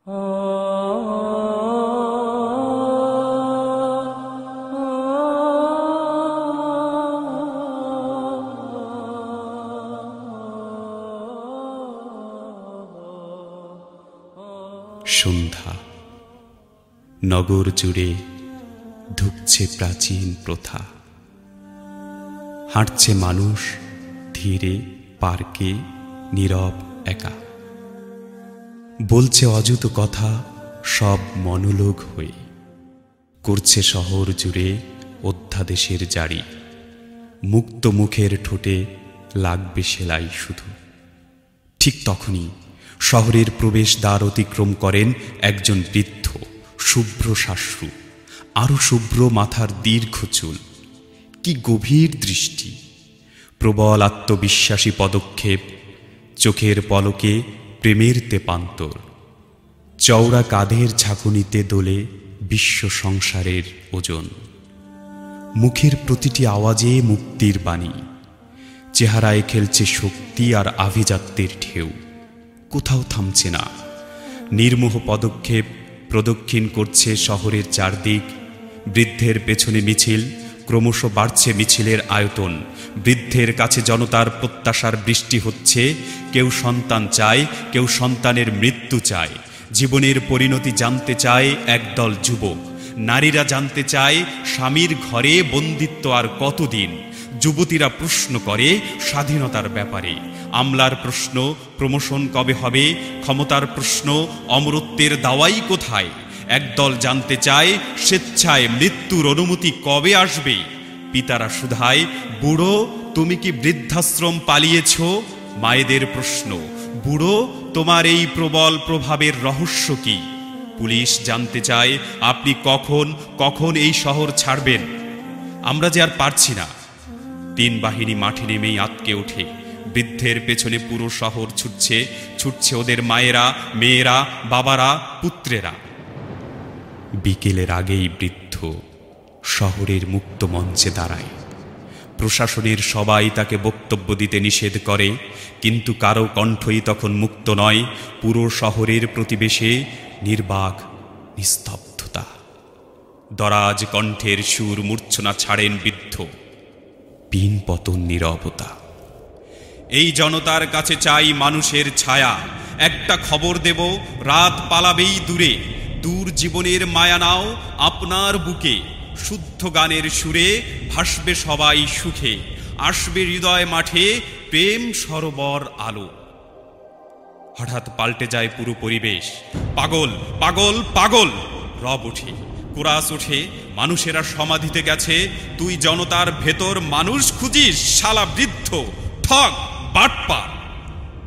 সন্ধ্যা নগর জুড়ে ধুকছে প্রাচীন প্রথা। হাঁটছে মানুষ ধীরে পার্কে নীরব একা, বলছে অযুত কথা সব মনোলোগ হয়ে। করছে শহর জুড়ে অধ্যাদেশের জারি, মুক্ত মুখের ঠোঁটে লাগবে সেলাই শুধু। ঠিক তখনই শহরের প্রবেশদ্বার অতিক্রম করেন একজন বৃদ্ধ, শুভ্র শ্বাশ্রু, আরো শুভ্র মাথার দীর্ঘ চুল। কি গভীর দৃষ্টি, প্রবল আত্মবিশ্বাসী পদক্ষেপ, চোখের পলকে প্রেমের তেপান্তর। চওড়া কাঁধের ঝাঁকুনিতে দোলে বিশ্ব সংসারের ওজন। মুখের প্রতিটি আওয়াজে মুক্তির বাণী, চেহারায় খেলছে শক্তি আর আভিজাত্যের ঢেউ। কোথাও থামছে না, নির্মোহ পদক্ষেপ প্রদক্ষিণ করছে শহরের চারদিক। বৃদ্ধের পেছনে মিছিল, ক্রমশ বাড়ছে মিছিলের আয়তন। বৃদ্ধের কাছে জনতার প্রত্যাশার বৃষ্টি হচ্ছে। কেউ সন্তান চায়, কেউ সন্তানের মৃত্যু চায়। জীবনের পরিণতি জানতে চায় একদল যুবক। নারীরা জানতে চায় স্বামীর ঘরে বন্দিত্ব আর কতদিন। যুবতীরা প্রশ্ন করে স্বাধীনতার ব্যাপারে। আমলার প্রশ্ন প্রমোশন কবে হবে। ক্ষমতার প্রশ্ন অমরত্বের দাওয়াই কোথায়। একদল জানতে চায় স্বেচ্ছায় মৃত্যুর অনুমতি কবে আসবে। পিতারা শুধায়, বুড়ো তুমি কি বৃদ্ধাশ্রম পালিয়েছ? মায়েদের প্রশ্ন, বুড়ো তোমার এই প্রবল প্রভাবের রহস্য কি? পুলিশ জানতে চায় আপনি কখন কখন এই শহর ছাড়বেন? আমরা যে আর পারছি না। তিন বাহিনী মাঠে নেমেই আটকে ওঠে। বৃদ্ধের পেছনে পুরো শহর ছুটছে, ছুটছে ওদের মায়েরা, মেয়েরা, বাবারা, পুত্রেরা। বিকেলের আগেই বৃদ্ধ শহরের মুক্ত মঞ্চে দাঁড়ায়। প্রশাসনের সবাই তাকে বক্তব্য দিতে নিষেধ করে, কিন্তু কারো কণ্ঠই তখন মুক্ত নয়। পুরো শহরের প্রতিবেশে নির্বাক নিস্তব্ধতা। দরাজ কণ্ঠের সুর মূর্ছনা ছাড়েন বৃদ্ধ। পিন পতন নীরবতা। এই জনতার কাছে চাই মানুষের ছায়া। একটা খবর দেব, রাত পালাবেই দূরে। দূর জীবনের মায়া নাও আপনার বুকে। শুদ্ধ গানের সুরে ভাসবে সবাই সুখে। আসবে হৃদয় মাঠে প্রেম সরোবর আলো। হঠাৎ পাল্টে যায় পুরো পরিবেশ। পাগল পাগল পাগল রব ওঠে, কোরাস ওঠে। মানুষেরা সমাধিতে গেছে। তুই জনতার ভেতর মানুষ খুঁজিস, শালা বৃদ্ধ, ঠক, বাটপা।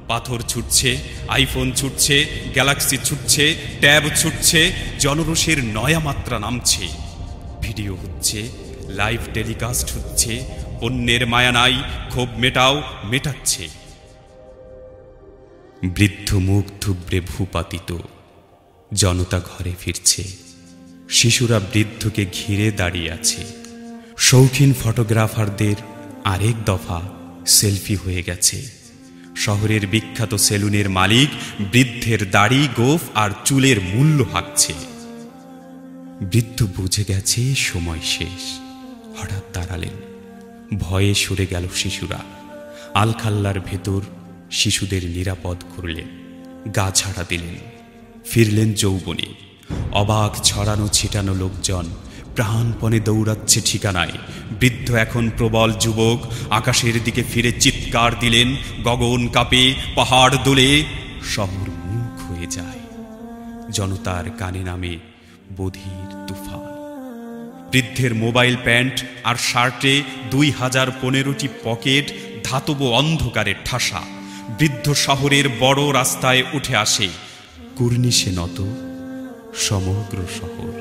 পাথর ছুটছে, আইফোন ছুটছে, গ্যালাক্সি ছুটছে, ট্যাব ছুটছে। জনরোষের নয়া মাত্রা নামছে। ভিডিও হচ্ছে, লাইভ টেলিকাস্ট হচ্ছে। অন্যের মায়া নাই, ক্ষোভ মেটাও, মেটাচ্ছে। বৃদ্ধ মুখ থুবড়ে ভূপাতিত। জনতা ঘরে ফিরছে। শিশুরা বৃদ্ধকে ঘিরে দাঁড়িয়ে আছে। শৌখিন ফটোগ্রাফারদের আরেক দফা সেলফি হয়ে গেছে। শহরের বিখ্যাত সেলুনের মালিক বৃদ্ধের দাড়ি, গোঁফ আর চুলের মূল্য হাঁকছে। বৃদ্ধ বুঝে গেছে সময় শেষ। হঠাৎ দাঁড়ালেন। ভয়ে সরে গেল শিশুরা। আলখাল্লার ভেতর শিশুদের নিরাপদ করলেন, গা ছাড়া দিলেন। ফিরলেন যৌবনে। অবাক ছড়ানো ছিটানো লোকজন প্রাণপণে দৌড়াচ্ছে ঠিকানায়। বৃদ্ধ এখন প্রবল যুবক। আকাশের দিকে ফিরে চিৎকার দিলেন। গগন কাঁপে, পাহাড় দোলে, শহর মুখ হয়ে যায়। জনতার কানে নামে বধির তুফান। বৃদ্ধের মোবাইল প্যান্ট আর শার্টে 2015টি পকেট, ধাতব অন্ধকারের ঠাসা। বৃদ্ধ শহরের বড় রাস্তায় উঠে আসে। কুর্নিশে নত সমগ্র শহর।